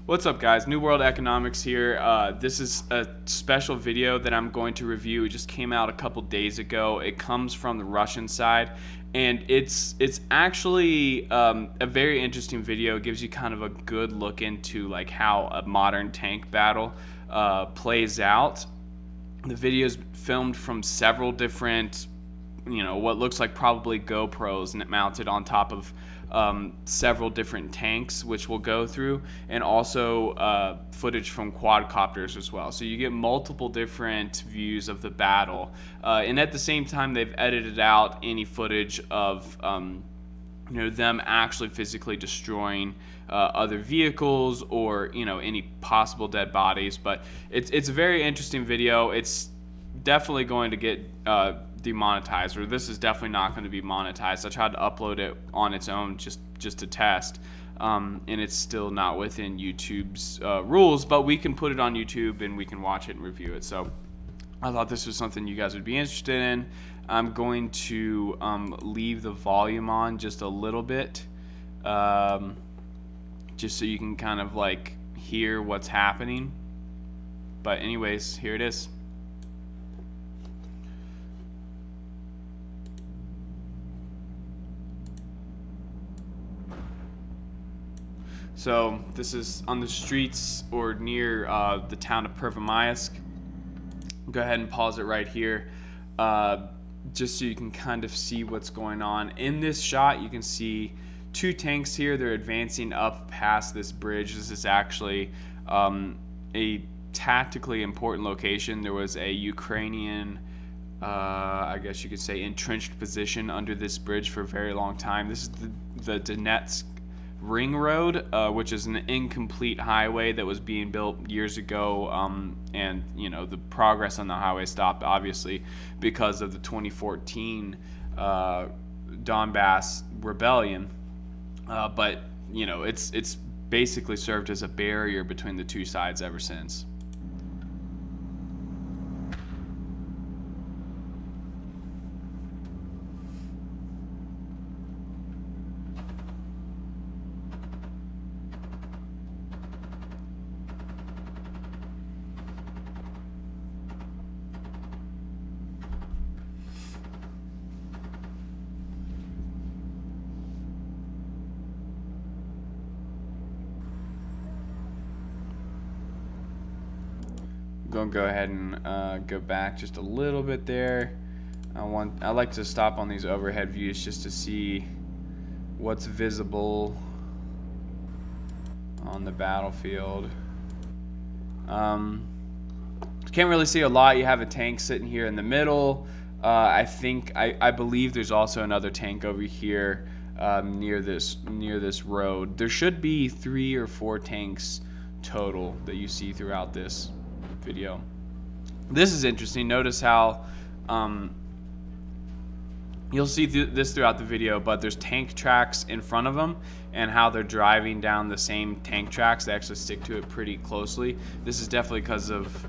What's up, guys? New World Economics here. This is a special video that I'm going to review. It just came out a couple days ago. It comes from the Russian side, and it's actually a very interesting video. It gives you kind of a good look into like how a modern tank battle plays out. The video is filmed from several different, what looks like probably GoPros and mounted on top of several different tanks, which we'll go through, and also footage from quadcopters as well. So you get multiple different views of the battle, and at the same time they've edited out any footage of them actually physically destroying other vehicles or any possible dead bodies. But it's a very interesting video. It's definitely going to get demonetized, or this is definitely not going to be monetized. I tried to upload it on its own just to test, and it's still not within YouTube's rules, but we can put it on YouTube and we can watch it and review it. So I thought this was something you guys would be interested in. I'm going to leave the volume on just a little bit, just so you can kind of like hear what's happening. But anyways, here it is. So this is on the streets or near the town of Pervomaysk. Go ahead and pause it right here, just so you can kind of see what's going on. In this shot, you can see two tanks here. They're advancing up past this bridge. This is actually a tactically important location. There was a Ukrainian, I guess you could say, entrenched position under this bridge for a very long time. This is the Donetsk Ring Road, which is an incomplete highway that was being built years ago, and the progress on the highway stopped obviously because of the 2014 Donbass rebellion, but it's basically served as a barrier between the two sides ever since. Gonna go ahead and go back just a little bit there. I like to stop on these overhead views just to see what's visible on the battlefield. Can't really see a lot. You have a tank sitting here in the middle. I believe there's also another tank over here near this road. There should be 3 or 4 tanks total that you see throughout this video. This is interesting. Notice how you'll see this throughout the video, but there's tank tracks in front of them, and how they're driving down the same tank tracks. They actually stick to it pretty closely. This is definitely because of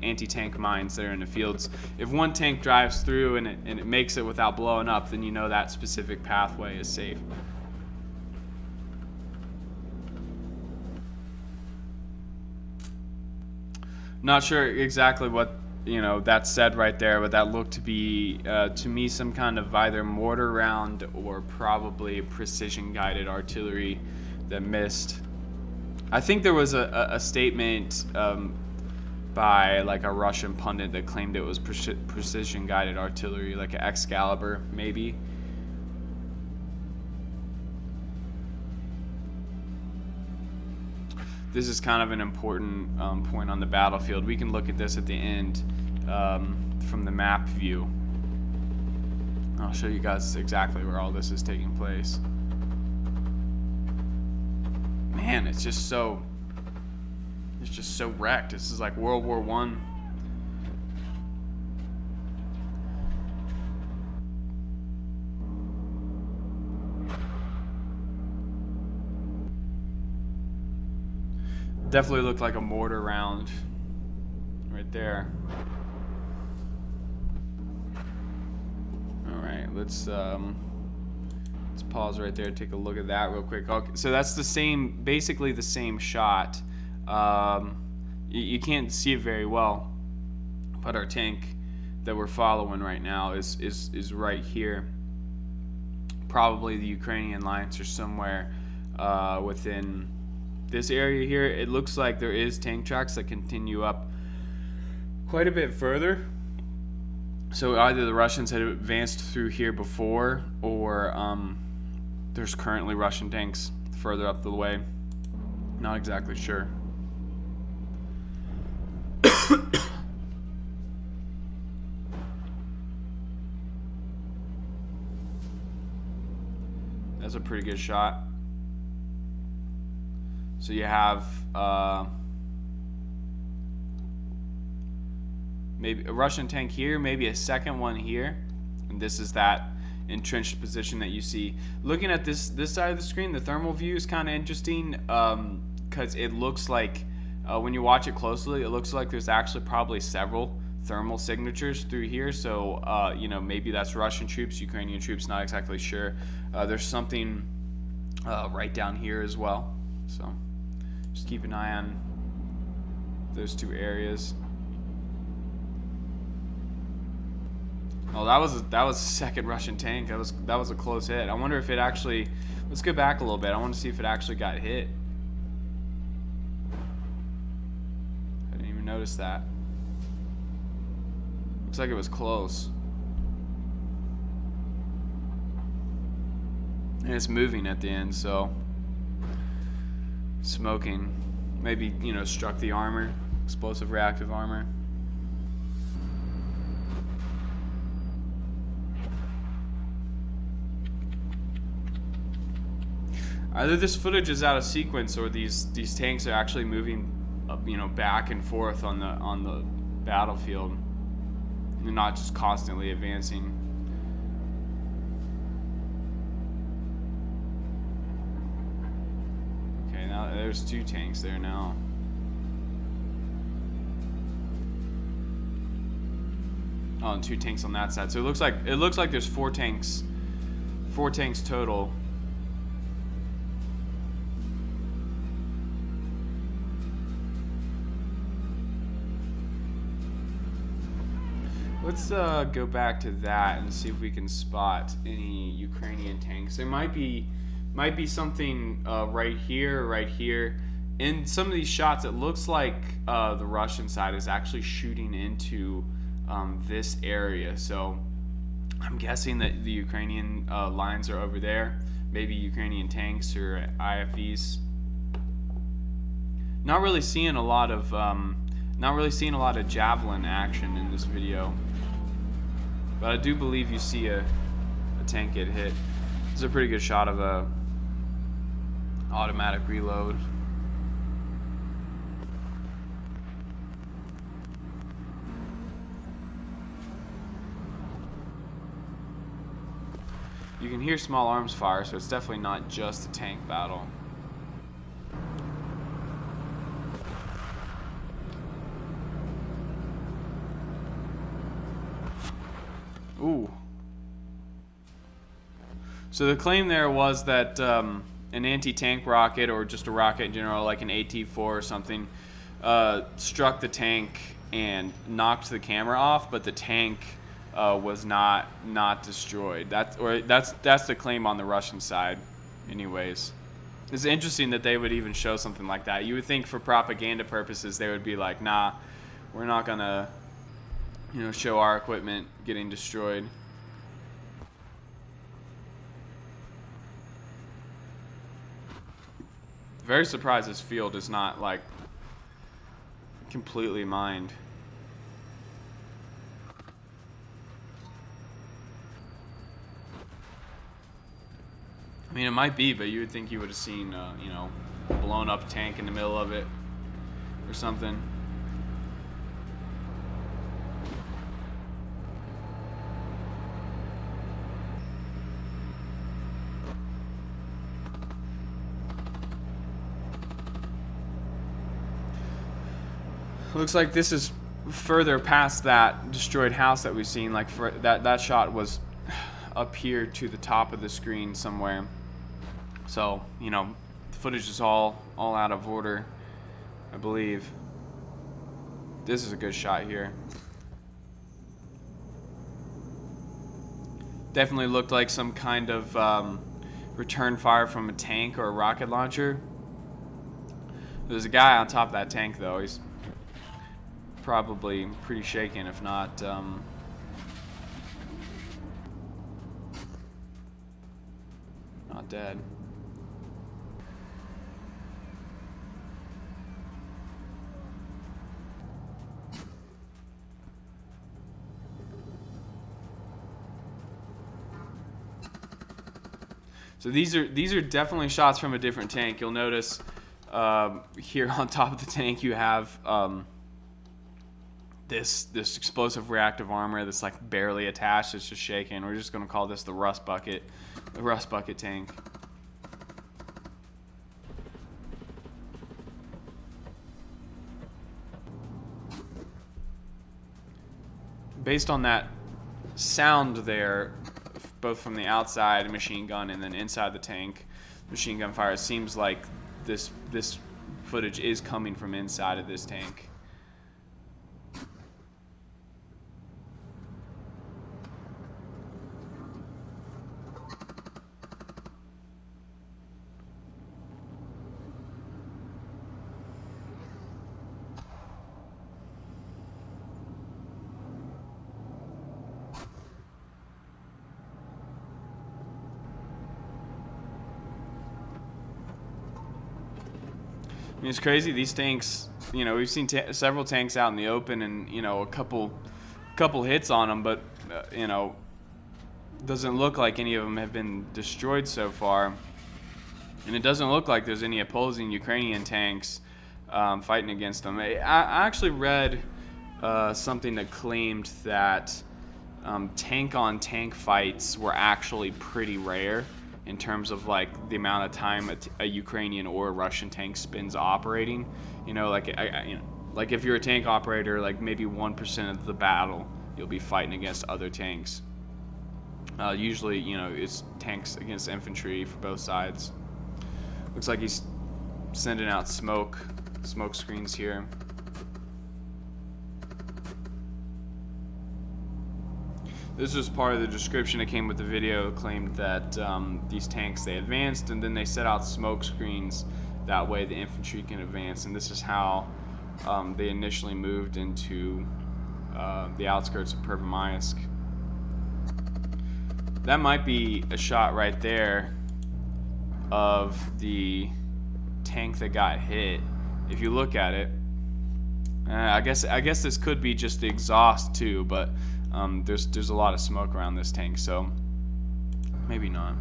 anti-tank mines that are in the fields. If one tank drives through and it makes it without blowing up, then that specific pathway is safe. Not sure exactly what that said right there, but that looked to be to me some kind of either mortar round or probably precision guided artillery that missed. I think there was a statement by like a Russian pundit that claimed it was precision guided artillery, like an Excalibur maybe. This is kind of an important point on the battlefield. We can look at this at the end from the map view. I'll show you guys exactly where all this is taking place. Man, it's just so wrecked. This is like World War I. Definitely looked like a mortar round right there. All right, let's Let's pause right there and take a look at that real quick. Okay, so that's the same, basically the same shot. You can't see it very well, but our tank that we're following right now is right here. Probably the Ukrainian lines are somewhere within this area here. It looks like there is tank tracks that continue up quite a bit further. So either the Russians had advanced through here before, or there's currently Russian tanks further up the way. Not exactly sure. That's a pretty good shot. So you have maybe a Russian tank here, maybe a second one here, and this is that entrenched position that you see. Looking at this side of the screen, the thermal view is kind of interesting because it looks like when you watch it closely, it looks like there's actually probably several thermal signatures through here. So you know, maybe that's Russian troops, Ukrainian troops, not exactly sure. There's something right down here as well, so just keep an eye on those two areas. Oh, that was a second Russian tank. That was a close hit. I wonder if it actually. Let's go back a little bit. I want to see if it actually got hit. I didn't even notice that. Looks like it was close. And it's moving at the end, so smoking. Maybe, you know, struck the armor, explosive reactive armor. Either this footage is out of sequence, or these tanks are actually moving, you know, back and forth on the battlefield. They're not just constantly advancing. Okay, now there's two tanks there now. Oh, and two tanks on that side. So it looks like there's four tanks total. Let's go back to that and see if we can spot any Ukrainian tanks. There might be something right here. In some of these shots, it looks like the Russian side is actually shooting into this area. So I'm guessing that the Ukrainian lines are over there. Maybe Ukrainian tanks or IFVs. Not really seeing a lot of javelin action in this video. But I do believe you see a tank get hit. This is a pretty good shot of a automatic reload. You can hear small arms fire, so it's definitely not just a tank battle. Ooh. So the claim there was that an anti-tank rocket, or just a rocket in general, like an AT-4 or something, struck the tank and knocked the camera off, but the tank was not destroyed. That's the claim on the Russian side, anyways. It's interesting that they would even show something like that. You would think for propaganda purposes they would be like, nah, we're not gonna, you know, show our equipment getting destroyed. Very surprised this field is not like completely mined. I mean, it might be, but you would think you would have seen, you know, a blown up tank in the middle of it or something. Looks like this is further past that destroyed house that we've seen. Like, that shot was up here to the top of the screen somewhere. So, you know, the footage is all out of order, I believe. This is a good shot here. Definitely looked like some kind of return fire from a tank or a rocket launcher. There's a guy on top of that tank, though. He's probably pretty shaken, if not not dead. So these are definitely shots from a different tank. You'll notice here on top of the tank you have this explosive reactive armor that's like barely attached. It's just shaking. We're just gonna call this the rust bucket tank. Based on that sound there, both from the outside machine gun and then inside the tank machine gun fire, it seems like this footage is coming from inside of this tank. I mean, it's crazy. These tanks, you know, we've seen several tanks out in the open, and you know, a couple hits on them, but you know, doesn't look like any of them have been destroyed so far, and it doesn't look like there's any opposing Ukrainian tanks fighting against them. I actually read something that claimed that tank-on-tank fights were actually pretty rare in terms of like the amount of time a Ukrainian or a Russian tank spends operating. You know, like you know, like if you're a tank operator, like maybe 1% of the battle you'll be fighting against other tanks. Usually, you know, it's tanks against infantry for both sides. Looks like he's sending out smoke screens here. This was part of the description that came with the video. It claimed that these tanks, they advanced and then they set out smoke screens. That way the infantry can advance, and this is how they initially moved into the outskirts of Pervomaisk. That might be a shot right there of the tank that got hit. If you look at it, I guess this could be just the exhaust too, but there's a lot of smoke around this tank, so maybe not.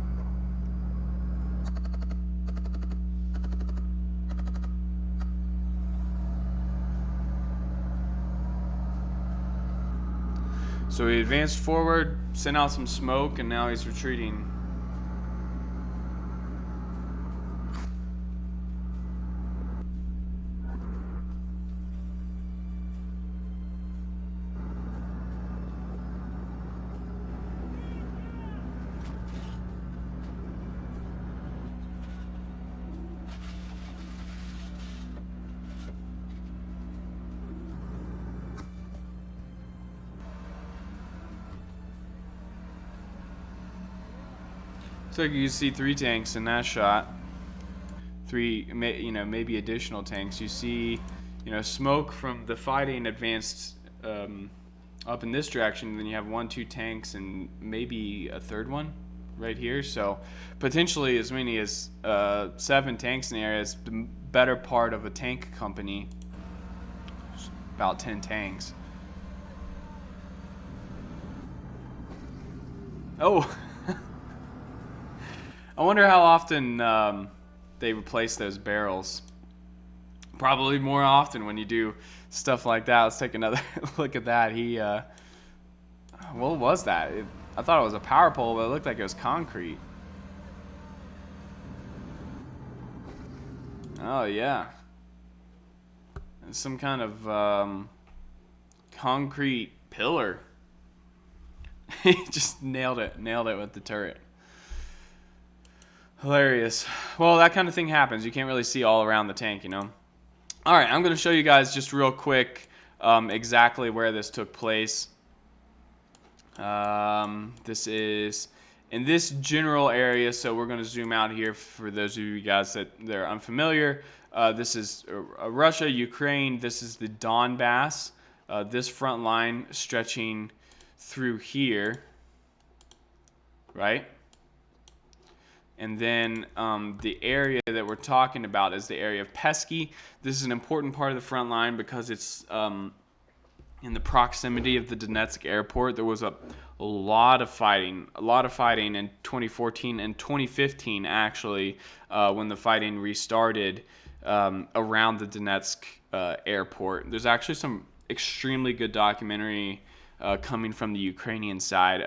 So he advanced forward, sent out some smoke, and now he's retreating. So you see 3 tanks in that shot. 3, you know, maybe additional tanks. You see, you know, smoke from the fighting advanced up in this direction. And then you have 1, 2 tanks and maybe a third one right here. So potentially as many as 7 tanks in the area. It's the better part of a tank company. About 10 tanks. Oh. I wonder how often they replace those barrels. Probably more often when you do stuff like that. Let's take another look at that. What was that? I thought it was a power pole, but it looked like it was concrete. Oh yeah, some kind of concrete pillar He just nailed it with the turret. Hilarious. Well, that kind of thing happens. You can't really see all around the tank, you know. All right, I'm going to show you guys just real quick exactly where this took place. This is in this general area, so we're going to zoom out here for those of you guys that are unfamiliar. This is Russia, Ukraine. This is the Donbass. This front line stretching through here, right? And then the area that we're talking about is the area of Pesky. This is an important part of the front line because it's in the proximity of the Donetsk airport. There was a lot of fighting in 2014 and 2015, actually, when the fighting restarted around the Donetsk airport. There's actually some extremely good documentary coming from the Ukrainian side.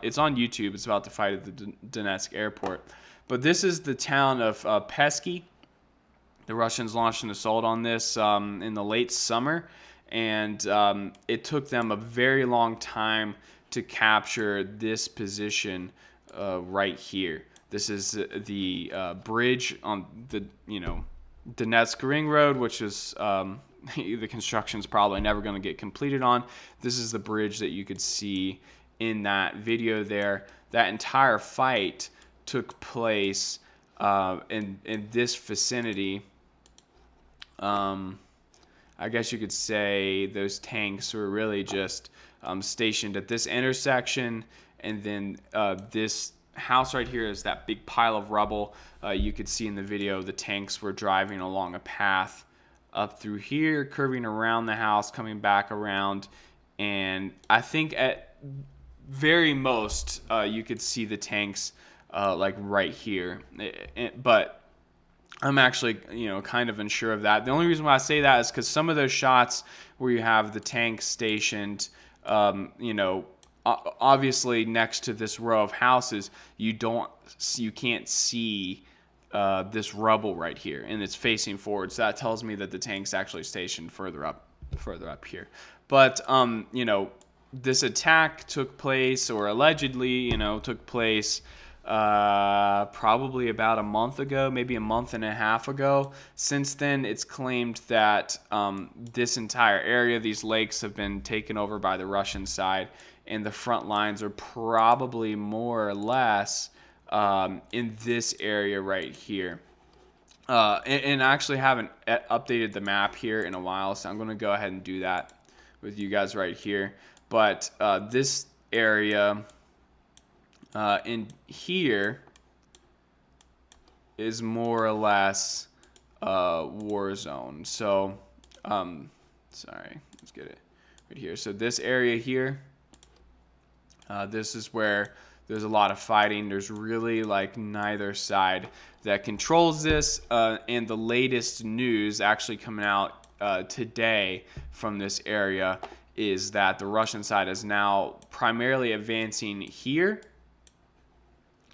It's on YouTube. It's about the fight at the Donetsk airport. But this is the town of Pesky. The Russians launched an assault on this in the late summer, and it took them a very long time to capture this position right here. This is the bridge on the Donetsk Ring Road, which is the construction's probably never going to get completed on. This is the bridge that you could see in that video there. That entire fight took place in this vicinity. I guess you could say those tanks were really just stationed at this intersection, and then this house right here is that big pile of rubble. You could see in the video the tanks were driving along a path up through here, curving around the house, coming back around, and I think at very most you could see the tanks like right here, but I'm actually kind of unsure of that. The only reason why I say that is because some of those shots where you have the tanks stationed obviously next to this row of houses, you can't see this rubble right here, and it's facing forward, so that tells me that the tank's actually stationed further up here. But this attack took place, or allegedly took place probably about a month ago, maybe a month and a half ago. Since then, it's claimed that this entire area, these lakes, have been taken over by the Russian side, and the front lines are probably more or less in this area right here. And I actually haven't updated the map here in a while, so I'm going to go ahead and do that with you guys right here. But this area in here is more or less war zone. So, sorry, let's get it right here. So this area here, this is where there's a lot of fighting. There's really like neither side that controls this. And the latest news actually coming out today from this area is that the Russian side is now primarily advancing here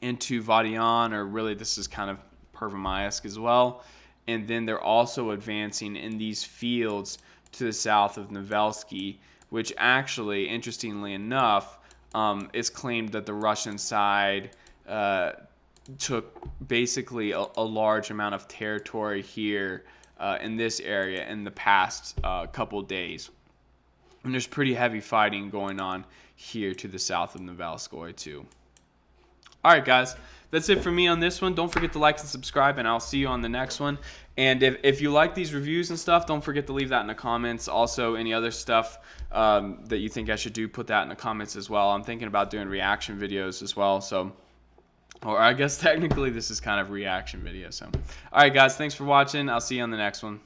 into Vadian, or really this is kind of Pervomaysk as well. And then they're also advancing in these fields to the south of Novelsky, which actually, interestingly enough, it's claimed that the Russian side took basically a large amount of territory here in this area in the past couple days. And there's pretty heavy fighting going on here to the south of Novelskoye too. All right, guys, that's it for me on this one. Don't forget to like and subscribe, and I'll see you on the next one. And if you like these reviews and stuff, don't forget to leave that in the comments. Also, any other stuff that you think I should do, put that in the comments as well. I'm thinking about doing reaction videos as well. So, or I guess technically this is kind of reaction video. So, all right, guys, thanks for watching. I'll see you on the next one.